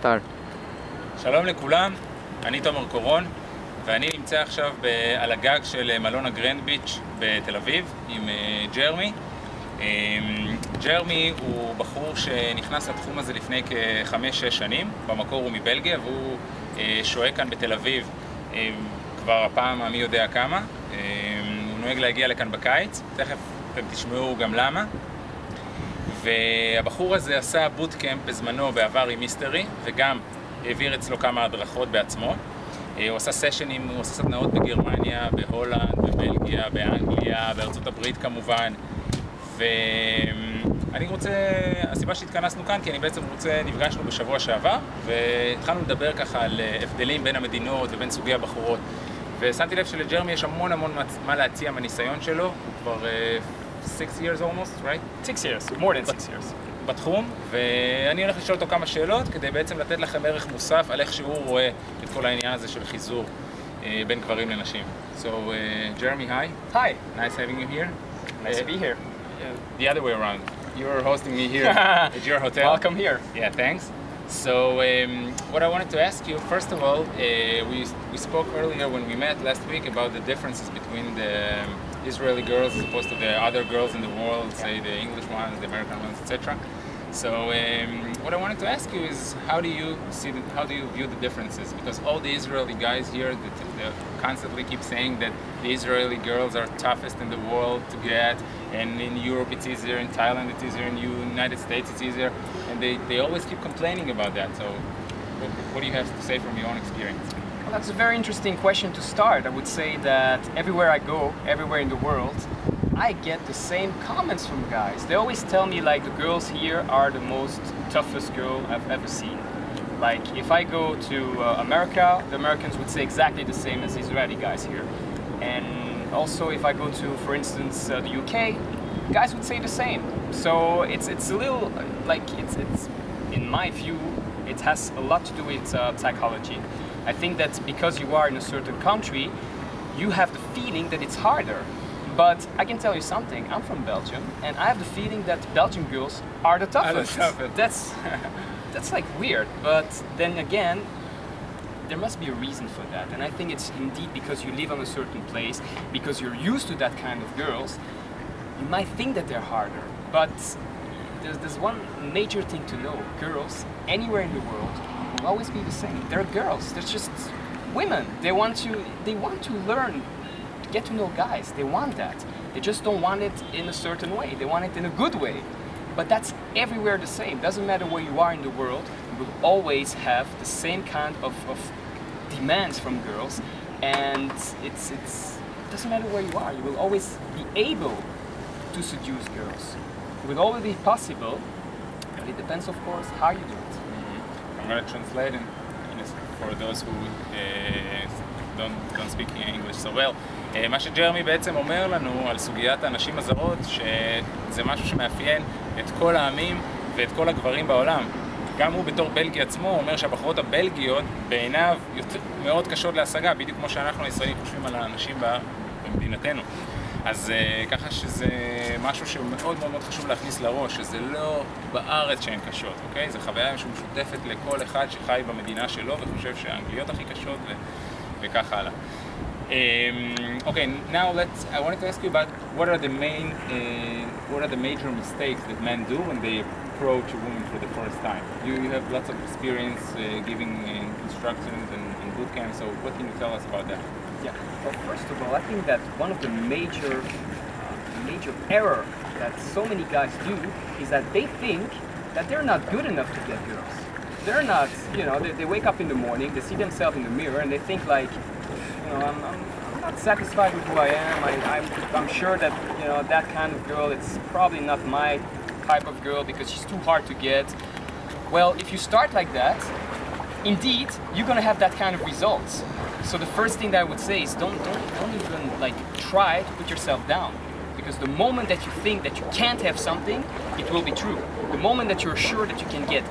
טל. שלום לכולם, אני תומר קורון, ואני נמצא עכשיו על הגג של מלון הגרנד ביץ' בתל אביב עם ג'רמי. ג'רמי הוא בחור שנכנס לתחום הזה לפני כ5-6 שנים, במקור הוא מבלגיה, והוא שוהה כאן בתל אביב כבר הפעם המי יודע כמה. הוא נוהג להגיע לכאן בקיץ, תכף אתם תשמעו גם למה. והבחור הזה עשה בוטקאמפ בזמנו בעבר עם מיסטרי, וגם העביר אצלו כמה הדרכות בעצמו. הוא עשה סשנים, הוא עשה סדנאות בגרמניה, בהולנד, בבלגיה, באנגליה, בארצות הברית כמובן. ואני רוצה, הסיבה שהתכנסנו כאן, כי אני בעצם נפגשנו בשבוע שעבר, והתחלנו לדבר ככה על הבדלים בין המדינות ובין סוגי הבחורות. ושמתי לב שלג'רמי יש המון מה להציע מהניסיון שלו, הוא כבר 6 years almost, right? 6 years, more than 6 years. בתחום, ואני הולך לשאול אותו כמה שאלות כדי בעצם לתת לכם ערך מוסף על איך שהוא רואה את כל העניין הזה של חיזור בין גברים לנשים. So, Jeremy, hi. Hi. Nice having you here. Nice to be here. The other way around. You're hosting me here at your hotel. Welcome here. Yeah, thanks. So, what I wanted to ask you, first of all, we spoke earlier when we met last week about the differences between the Israeli girls as opposed to the other girls in the world, say the English ones, the American ones, etc. So, what I wanted to ask you is, how do you view the differences? Because all the Israeli guys here, they constantly keep saying that the Israeli girls are toughest in the world to get, and in Europe it's easier, in Thailand it's easier, in the United States it's easier, and they always keep complaining about that. So, what do you have to say from your own experience? Well, that's a very interesting question to start. I would say that everywhere I go, everywhere in the world, I get the same comments from guys. They always tell me like the girls here are the most toughest girl I've ever seen. Like if I go to America, the Americans would say exactly the same as Israeli guys here. And also if I go to, for instance, the UK, guys would say the same. So it's a little like it's in my view, it has a lot to do with psychology. I think that because you are in a certain country, you have the feeling that it's harder. But I can tell you something, I'm from Belgium, and I have the feeling that Belgian girls are the toughest. That's like weird, but then again, there must be a reason for that. And I think it's indeed because you live on a certain place, because you're used to that kind of girls, you might think that they're harder. But there's one major thing to know, girls, anywhere in the world, will always be the same. They're girls, they're just women. They want to learn, get to know guys. They want that. They just don't want it in a certain way. They want it in a good way. But that's everywhere the same. Doesn't matter where you are in the world, you will always have the same kind of demands from girls. And it doesn't matter where you are. You will always be able to seduce girls. It will always be possible, but it depends, of course, how you do it. I'm going to translate for those who don't speak English so well. מה שג'רמי בעצם אומר לנו על סוגיית הנשים הזרות, שזה משהו שמאפיין את כל העמים ואת כל הגברים בעולם. גם הוא בתור בלגי עצמו אומר שהבחורות הבלגיות בעיניו מאוד קשות להשגה, בדיוק כמו שאנחנו הישראלים חושבים על האנשים במדינתנו. אז ככה שזה משהו שמאוד מאוד חשוב להכניס לראש, שזה לא בארץ שהן קשות, אוקיי? זו חוויה שמשותפת לכל אחד שחי במדינה שלו וחושב שהאנגליות הכי קשות וכך הלאה. Okay, now I wanted to ask you about what are the major mistakes that men do when they approach a woman for the first time. You have lots of experience giving instructions and boot camps, so what can you tell us about that? Yeah. Well, first of all, I think that one of the major error that so many guys do is that they think that they're not good enough to get girls. They're not, you know, they wake up in the morning, they see themselves in the mirror, and they think like, you know, I'm not satisfied with who I am. I'm sure that, you know, that kind of girl, it's probably not my type of girl because she's too hard to get. Well, if you start like that, indeed, you're gonna have that kind of results. So the first thing that I would say is don't even like try to put yourself down, because the moment that you think that you can't have something, it will be true. The moment that you're sure that you can get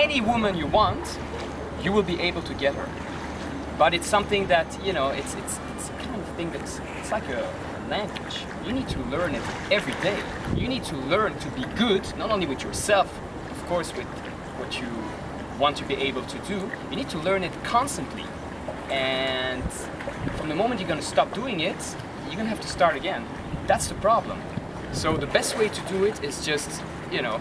any woman you want, you will be able to get her. But it's something that, you know, it's a kind of thing that's it's like a language. You need to learn it every day. You need to learn to be good, not only with yourself, of course, with what you want to be able to do, you need to learn it constantly. And from the moment you're going to stop doing it, you're going to have to start again. That's the problem. So the best way to do it is just, you know,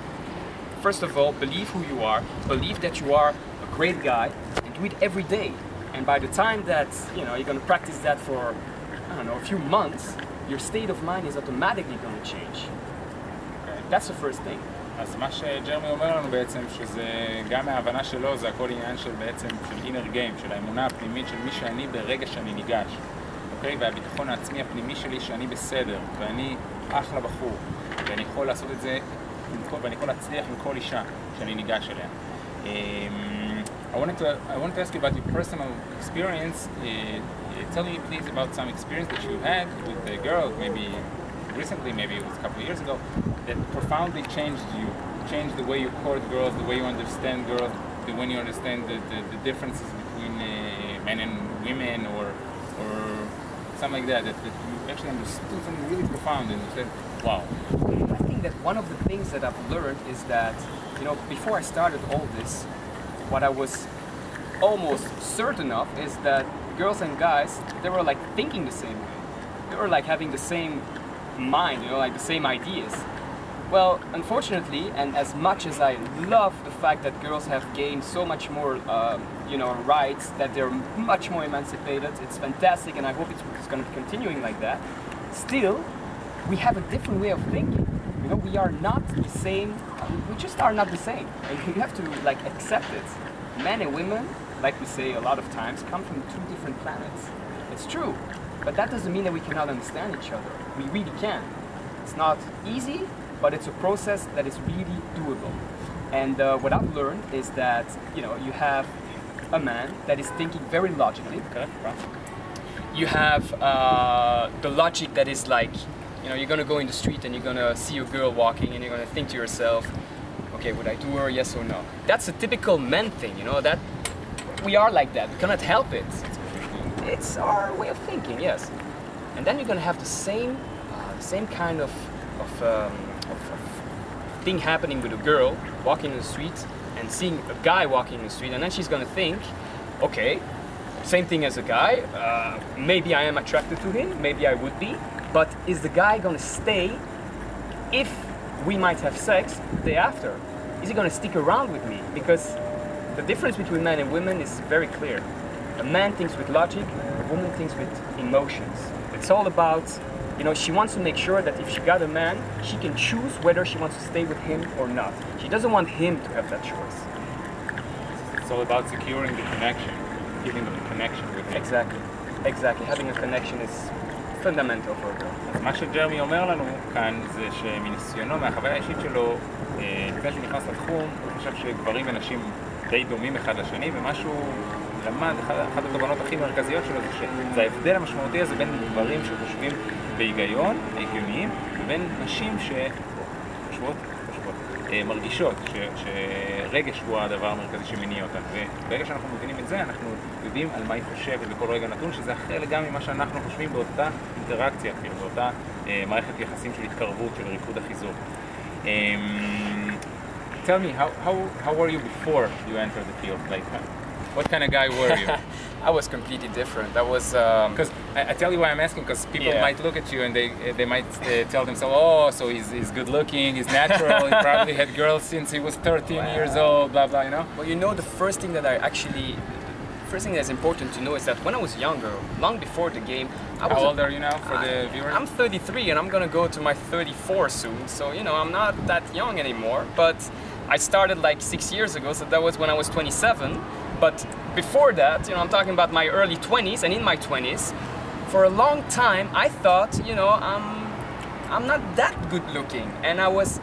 first of all, believe who you are, believe that you are a great guy, and do it every day. And by the time that, you know, you're going to practice that for, I don't know, a few months, your state of mind is automatically going to change. That's the first thing. אז מה שג'רמי אומר לנו בעצם, שזה גם מההבנה שלו, זה הכל עניין של בעצם, של inner game, של האמונה הפנימית של מי שאני ברגע שאני ניגש. אוקיי? והביטחון העצמי הפנימי שלי שאני בסדר, ואני אחלה בחור, ואני יכול לעשות את זה, ואני יכול להצליח עם כל אישה שאני ניגש אליה. I wanted to ask you about your personal experience. Tell me please about some experience that you had with a girl, maybe recently, maybe it was a couple of years ago, that profoundly changed you, changed the way you court girls, the way you understand girls, the way you understand the differences between men and women, or something like that, that you actually understood something really profound and you said, wow. I think that one of the things that I've learned is that, you know, before I started all this, what I was almost certain of is that girls and guys, they were like thinking the same way. They were like having the same mind, you know, like the same ideas. Well, unfortunately, and as much as I love the fact that girls have gained so much more, you know, rights, that they're much more emancipated, it's fantastic, and I hope it's going to be continuing like that. Still, we have a different way of thinking. You know, we are not the same. We just are not the same, and you have to like accept it. Men and women, like we say a lot of times, come from two different planets. It's true, but that doesn't mean that we cannot understand each other. We really can. It's not easy, but it's a process that is really doable. And what I've learned is that, you know, you have a man that is thinking very logically. Okay. You have the logic that is like, you know, you're gonna go in the street and you're gonna see a girl walking and you're gonna think to yourself, okay, would I do her, yes or no? That's a typical men thing, you know, that we are like that, we cannot help it. It's our way of thinking, yes. And then you're gonna have the same kind of thing happening with a girl walking in the street and seeing a guy walking in the street, and then she's gonna think, okay, same thing as a guy, maybe I am attracted to him, maybe I would be, but is the guy gonna stay if we might have sex the day after? Is he gonna stick around with me? Because the difference between men and women is very clear. A man thinks with logic, a woman thinks with emotions. It's all about, you know, she wants to make sure that if she got a man, she can choose whether she wants to stay with him or not. She doesn't want him to have that choice. It's all about securing the connection, giving them a connection with him. Exactly, exactly. Having a connection is fundamental for a girl. אז מה שג'רמי אומר לנו כאן זה שמניסיונו, מהחוויה האישית שלו, לפני שהוא נכנס לתחום, הוא חושב שגברים ונשים די דומים אחד לשני, ומה שהוא למד, אחת התובנות הכי מרכזיות שלו זה שזה ההבדל המשמעותי הזה בין גברים שחושבים בהיגיון, הגיוניים, ובין נשים שחושבות, מרגישות שרגש הוא הדבר המרכזי שמניע אותן. וברגע שאנחנו מבינים את זה, אנחנו יודעים על מה היא חושבת בכל רגע נתון, שזה אחר לגמרי ממה שאנחנו חושבים באותה אינטראקציה, כאילו, באותה מערכת יחסים של התקרבות, של ריקוד החיזור. Tell me, how were you before you entered the field? Like, what kind of guy were you? I was completely different. I was because I tell you why I'm asking, because people might look at you and they might tell themselves, oh, so he's good looking, he's natural, he probably had girls since he was 13 years old, blah blah, you know. Well, you know, the first thing that's important to know is that when I was younger, long before the game, How old are you now for the viewers? I'm 33 and I'm gonna go to my 34 soon, so you know, I'm not that young anymore, but I started like 6 years ago, so that was when I was 27. But before that, you know, I'm talking about my early 20s, and in my 20s, for a long time, I thought, you know, I'm not that good looking, and I was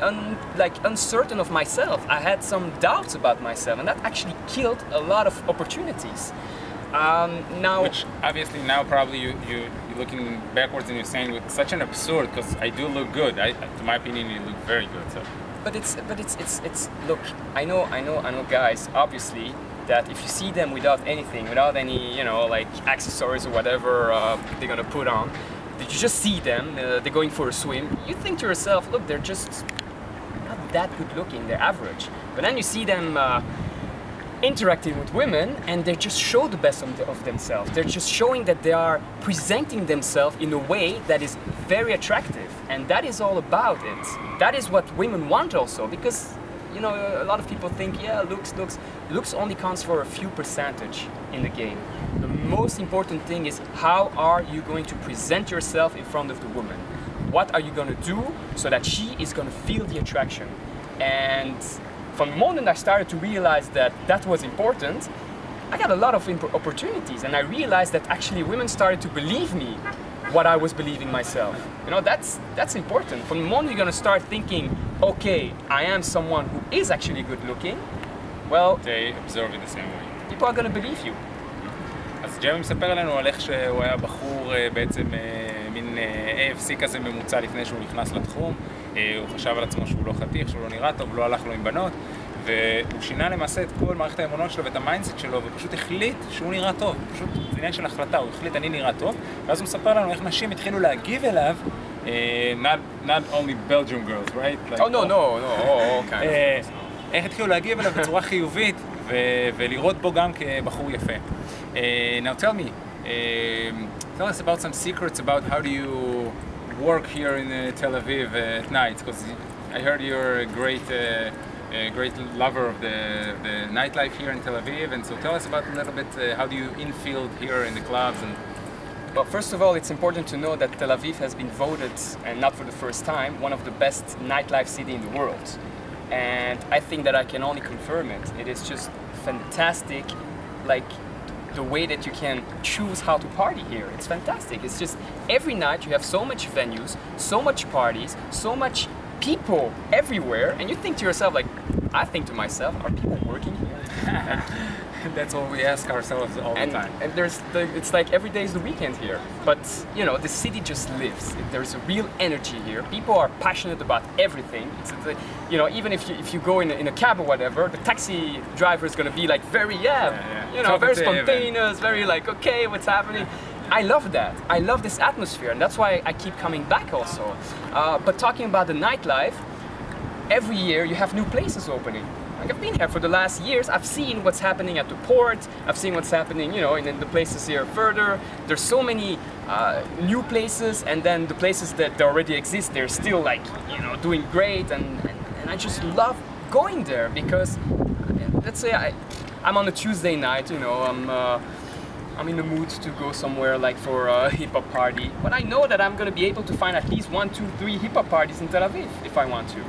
uncertain of myself. I had some doubts about myself, and that actually killed a lot of opportunities. Now, which obviously now probably you're looking backwards and you're saying it's such an absurd, because I do look good. To my opinion, you look very good. So. But it's look, I know guys, obviously, that if you see them without anything, without any, you know, like accessories or whatever they're gonna put on, that you just see them, they're going for a swim, you think to yourself, look, they're just not that good looking, they're average. But then you see them interacting with women and they just show the best of themselves. They're just showing that they are presenting themselves in a way that is very attractive, and that is all about it. That is what women want also, because you know, a lot of people think, yeah, looks only counts for a few percentage in the game. The most important thing is how are you going to present yourself in front of the woman? What are you going to do so that she is going to feel the attraction? And from the moment I started to realize that that was important, I got a lot of opportunities, and I realized that actually women started to believe me what I was believing myself. You know, that's important. From the moment you're going to start thinking, okay, I am someone who is actually good looking, well, they observe it the same way. People are going to believe you. אז ג'רמי מספר לנו על איך שהוא היה בחור בעצם מין AFC כזה ממוצע לפני שהוא נכנס לתחום. הוא חשב על עצמו שהוא לא חתיך, שהוא לא נראה טוב, לא הלך לו עם בנות, והוא שינה למעשה את כל מערכת האמונות שלו ואת המיינדסט שלו, ופשוט החליט שהוא נראה טוב. פשוט זה עניין של החלטה, הוא החליט אני נראה טוב, ואז הוא מספר לנו איך נשים התחילו להגיב אליו, not only Belgian girls, right? Like, oh, no, okay. איך התחילו להגיב אליו בצורה חיובית, ולראות בו גם כבחור יפה. Now tell me, tell us about some secrets about how do you work here in Tel Aviv at night, because I heard you're a great lover of the nightlife here in Tel Aviv, and so tell us about a little bit how do you infield here in the clubs. And well, first of all, it's important to know that Tel Aviv has been voted, and not for the first time, one of the best nightlife city in the world. And I think that I can only confirm it. It is just fantastic, like the way that you can choose how to party here. It's fantastic. It's just every night you have so much venues, so much parties, so much people everywhere, and you think to yourself, like, I think to myself, are people working here? That's what we ask ourselves all the time. And it's like every day is the weekend here. But, you know, the city just lives. There's a real energy here. People are passionate about everything. You know, even if you go in a cab or whatever, the taxi driver is going to be like very, you know, very spontaneous, very like, okay, what's happening? I love that. I love this atmosphere, and that's why I keep coming back also. But talking about the nightlife, every year you have new places opening. Like I've been here for the last years. I've seen what's happening at the port. I've seen what's happening, you know, in the places here further. There's so many new places, and then the places that already exist, they're still like, you know, doing great. And I just love going there because, let's say I'm on a Tuesday night, you know, I'm in the mood to go somewhere like for a hip-hop party, but I know that I'm going to be able to find at least 1, 2, 3 hip-hop parties in Tel Aviv if I want to.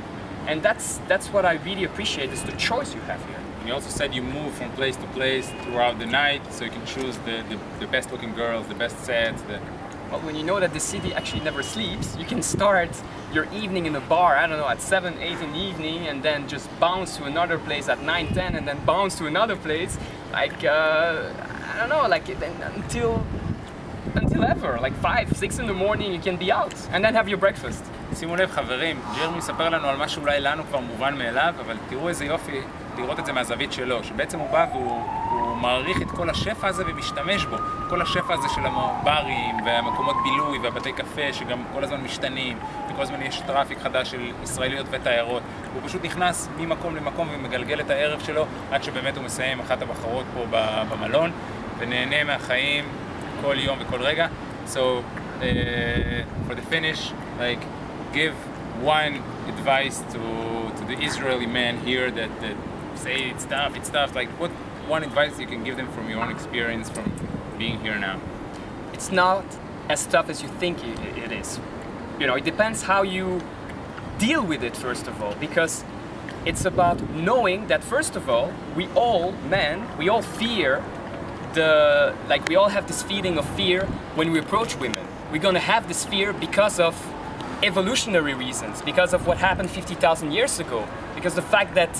And that's what I really appreciate, is the choice you have here. You also said you move from place to place throughout the night, so you can choose the best looking girls, the best sets. Well, when you know that the city actually never sleeps, you can start your evening in a bar, I don't know, at 7, 8 in the evening, and then just bounce to another place at 9, 10, and then bounce to another place. Like, I don't know, like until ever, like 5, 6 in the morning you can be out and then have your breakfast. שימו לב חברים, ג'רמי מספר לנו על מה שאולי לנו כבר מובן מאליו, אבל תראו איזה יופי לראות את זה מהזווית שלו, שבעצם הוא בא והוא מעריך את כל השפע הזה ומשתמש בו, כל השפע הזה של הברים והמקומות בילוי והבתי קפה שגם כל הזמן משתנים, וכל הזמן יש טראפיק חדש של ישראליות ותיירות, הוא פשוט נכנס ממקום למקום ומגלגל את הערב שלו עד שבאמת הוא מסיים אחת הבחרות פה במלון ונהנה מהחיים כל יום וכל רגע. So for the finish, like, give one advice to the Israeli men here that say it's tough, like what one advice you can give them from your own experience from being here now? It's not as tough as you think it is. You know, it depends how you deal with it, first of all, because it's about knowing that, first of all, we all fear we all have this feeling of fear when we approach women. We're gonna have this fear because of evolutionary reasons, because of what happened 50,000 years ago, because the fact that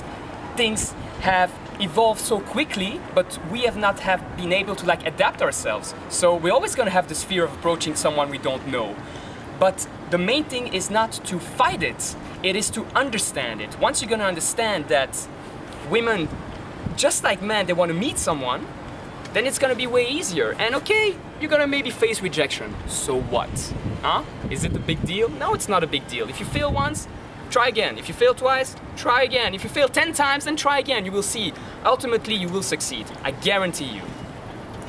things have evolved so quickly, but we have not been able to like adapt ourselves. So we're always gonna have this fear of approaching someone we don't know. But the main thing is not to fight it, it is to understand it. Once you're gonna understand that women, just like men, they wanna meet someone, then it's gonna be way easier. And okay, you're gonna maybe face rejection. So what? Huh? Is it a big deal? No, it's not a big deal. If you fail once, try again. If you fail twice, try again. If you fail 10 times, then try again. You will see. Ultimately, you will succeed. I guarantee you.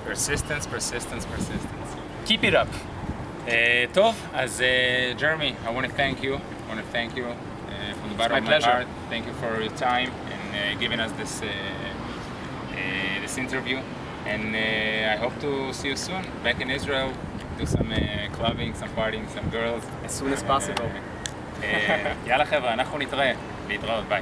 Persistence, persistence, persistence. Keep it up. טוב, אז ג'רמי, I want to thank you. I want to thank you from the bottom of my heart. Thank you for your time and giving us this this interview. And I hope to see you soon back in Israel. Do some clubbing, some partying, some girls. As soon as possible. יאללה חבר'ה, אנחנו נתראה. להתראות, ביי.